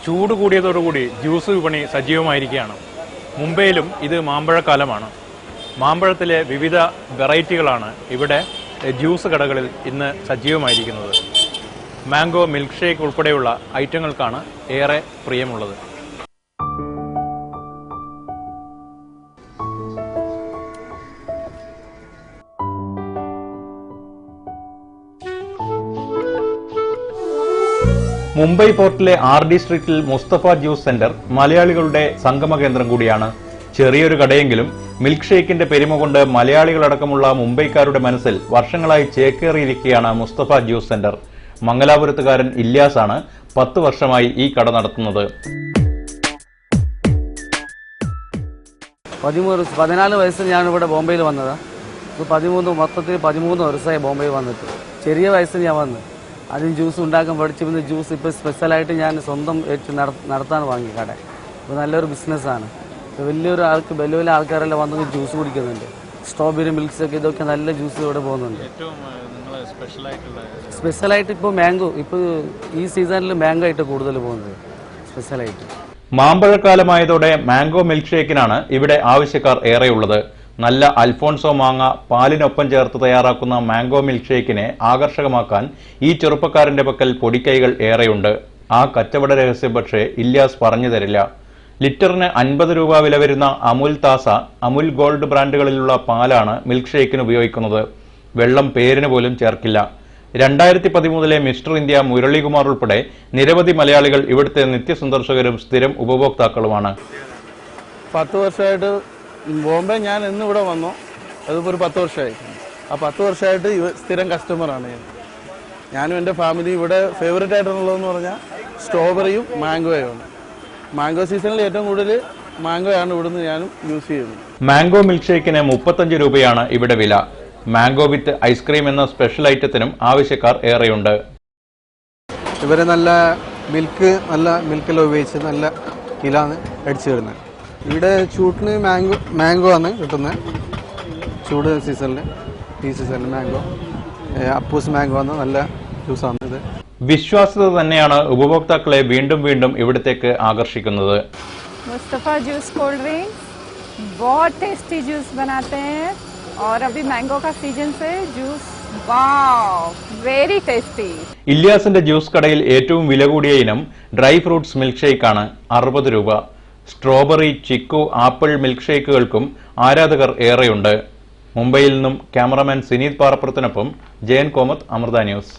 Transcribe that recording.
ചൂട് കൂടിയതോടുകൂടി ജ്യൂസ് വിപണി സജീവമായിരിക്കുകയാണ്. മുംബൈയിലും ഇത് മാമ്പഴക്കാലമാണ്. മാമ്പഴത്തിലെ വിവിധ വെറൈറ്റികളാണ് ഇവിടെ ജ്യൂസ് കടകളിൽ ഇന്ന് സജീവമായിരിക്കുന്നത്. മാംഗോ മിൽക്ക് ഷേക്ക് ഉൾപ്പെടെയുള്ള ഐറ്റങ്ങൾക്കാണ് ഏറെ പ്രിയമുള്ളത്. മുംബൈ പോർട്ടിലെ RD സ്ട്രീറ്റിൽ മുസ്തഫ ജ്യൂസ് സെന്റർ മലയാളികളുടെ സംഗമ കേന്ദ്രം കൂടിയാണ്. ചെറിയൊരു കടയെങ്കിലും മിൽക്ക് ഷേക്കിന്റെ പെരുമ കൊണ്ട് മലയാളികളടക്കമുള്ള മുംബൈക്കാരുടെ മനസ്സിൽ വർഷങ്ങളായി ചേക്കേറിയിരിക്കുകയാണ് മുസ്തഫ ജ്യൂസ് സെന്റർ. മംഗലാപുരത്തുകാരൻ ഇല്യാസാണ് 10 വർഷമായി ഈ കട നടത്തുന്നത്. 14 വയസ്സിൽ ഞാൻ ഇവിടെ ബോംബെയിൽ വന്നതാണ്. മൊത്തത്തിൽ 13 വർഷമായി ബോംബെയിൽ വന്നിട്ട്. ചെറിയ വയസ്സിൽ ഞാൻ വന്നു. അതിന് ജ്യൂസ് ഉണ്ടാക്കാൻ പഠിച്ചു. പിന്നെ ജ്യൂസ് ഇപ്പോൾ സ്പെഷ്യലായിട്ട് ഞാൻ സ്വന്തം നടത്താൻ വാങ്ങി കട. ഇപ്പോൾ നല്ലൊരു ബിസിനസ്സാണ്. വലിയ വലിയ ആൾക്കാരെല്ലാം വന്ന് ജ്യൂസ് കുടിക്കുന്നുണ്ട്. സ്ട്രോബെറി മിൽക്ക് ഷേക്ക് ഇതൊക്കെ നല്ല ജ്യൂസ് ഇവിടെ പോകുന്നുണ്ട്. സ്പെഷ്യലായിട്ട് ഇപ്പോൾ മാംഗോ, ഇപ്പോൾ ഈ സീസണിൽ മാംഗോ ആയിട്ട് കൂടുതൽ പോകുന്നത് സ്പെഷ്യലായിട്ട്. മാമ്പഴക്കാലമായതോടെ മാംഗോ മിൽക്ക് ഷേക്കിനാണ് ഇവിടെ ആവശ്യക്കാർ ഏറെയുള്ളത്. നല്ല അൽഫോൺസോ മാങ്ങ പാലിനൊപ്പം ചേർത്ത് തയ്യാറാക്കുന്ന മാംഗോ മിൽക്ക് ഷേക്കിനെ ആകർഷകമാക്കാൻ ഈ ചെറുപ്പക്കാരന്റെ പക്കൽ പൊടിക്കൈകൾ ഏറെയുണ്ട്. ആ കച്ചവട രഹസ്യം പക്ഷേ ഇല്യാസ് പറഞ്ഞു തരില്ല. ലിറ്ററിന് 50 രൂപ വില വരുന്ന അമുൽ താസ, അമുൽ ഗോൾഡ് ബ്രാൻഡുകളിലുള്ള പാലാണ് മിൽക്ക് ഷേക്കിന് ഉപയോഗിക്കുന്നത്. വെള്ളം പേരിന് പോലും ചേർക്കില്ല. 2013 മിസ്റ്റർ ഇന്ത്യ മുരളീകുമാർ ഉൾപ്പെടെ നിരവധി മലയാളികൾ ഇവിടുത്തെ നിത്യസന്ദർശകരും സ്ഥിരം ഉപഭോക്താക്കളുമാണ്. 10 വർഷമായിട്ട് ബോംബെ ഞാൻ ഇന്നിവിടെ വന്നു. അതിപ്പോൾ ഒരു 10 വർഷമായി. ആ 10 വർഷമായിട്ട് സ്ഥിരം കസ്റ്റമറാണ് ഞാനും എൻ്റെ ഫാമിലി. ഇവിടെ ഫേവറേറ്റ് ആയിട്ടുള്ളതെന്ന് പറഞ്ഞാൽ സ്ട്രോബെറിയും മാംഗോയുമാണ്. മാംഗോ സീസണിൽ ഏറ്റവും കൂടുതൽ മാംഗോയാണ് ഇവിടുന്ന് ഞാനും യൂസ് ചെയ്യുന്നത്. മാംഗോ മിൽക്ക് ഷേക്കിന് 35 രൂപയാണ് ഇവിടെ വില. മാംഗോ വിത്ത് ഐസ്ക്രീം എന്ന സ്പെഷ്യൽ ഐറ്റത്തിനും ആവശ്യക്കാർ ഏറെയുണ്ട്. ഇവരെ നല്ല മിൽക്കെല്ലാം ഉപയോഗിച്ച് നല്ല കിലാണ് അടിച്ചു വരുന്നത്. ഇവിടെ ചൂട്ടിന് മാംഗോ ആണ് കിട്ടുന്നത്. ചൂട് സീസണിൽ ഈ സീസണിൽ മാംഗോ, അപ്പൂസ് മാംഗോ ആണ് നല്ല ജ്യൂസാണ് ഇത്. വിശ്വാസ്യത തന്നെയാണ് ഉപഭോക്താക്കളെ വീണ്ടും വീണ്ടും ഇവിടത്തേക്ക് ആകർഷിക്കുന്നത്. मुस्तफा जूस कोल्ड ड्रिंक बहुत टेस्टी जूस बनाते हैं और अभी मैंगो का सीजन से जूस वाओ वेरी टेस्टी. ഇല്യാസിന്റെ ജ്യൂസ് കടയിൽ ഏറ്റവും വില കൂടിയ ഇനം ഡ്രൈ ഫ്രൂട്ട്സ് മിൽക്ക് ഷേക്കാണ്. 60 രൂപ. സ്ട്രോബെറി, ചിക്കു, ആപ്പിൾ മിൽക്ക് ഷേക്കുകൾക്കും ആരാധകർ ഏറെയുണ്ട്. മുംബൈയിൽ നിന്നും ക്യാമറാമാൻ സിനീത് പാറപ്പുറത്തിനൊപ്പം ജയൻ കോമത്ത്, അമൃത ന്യൂസ്.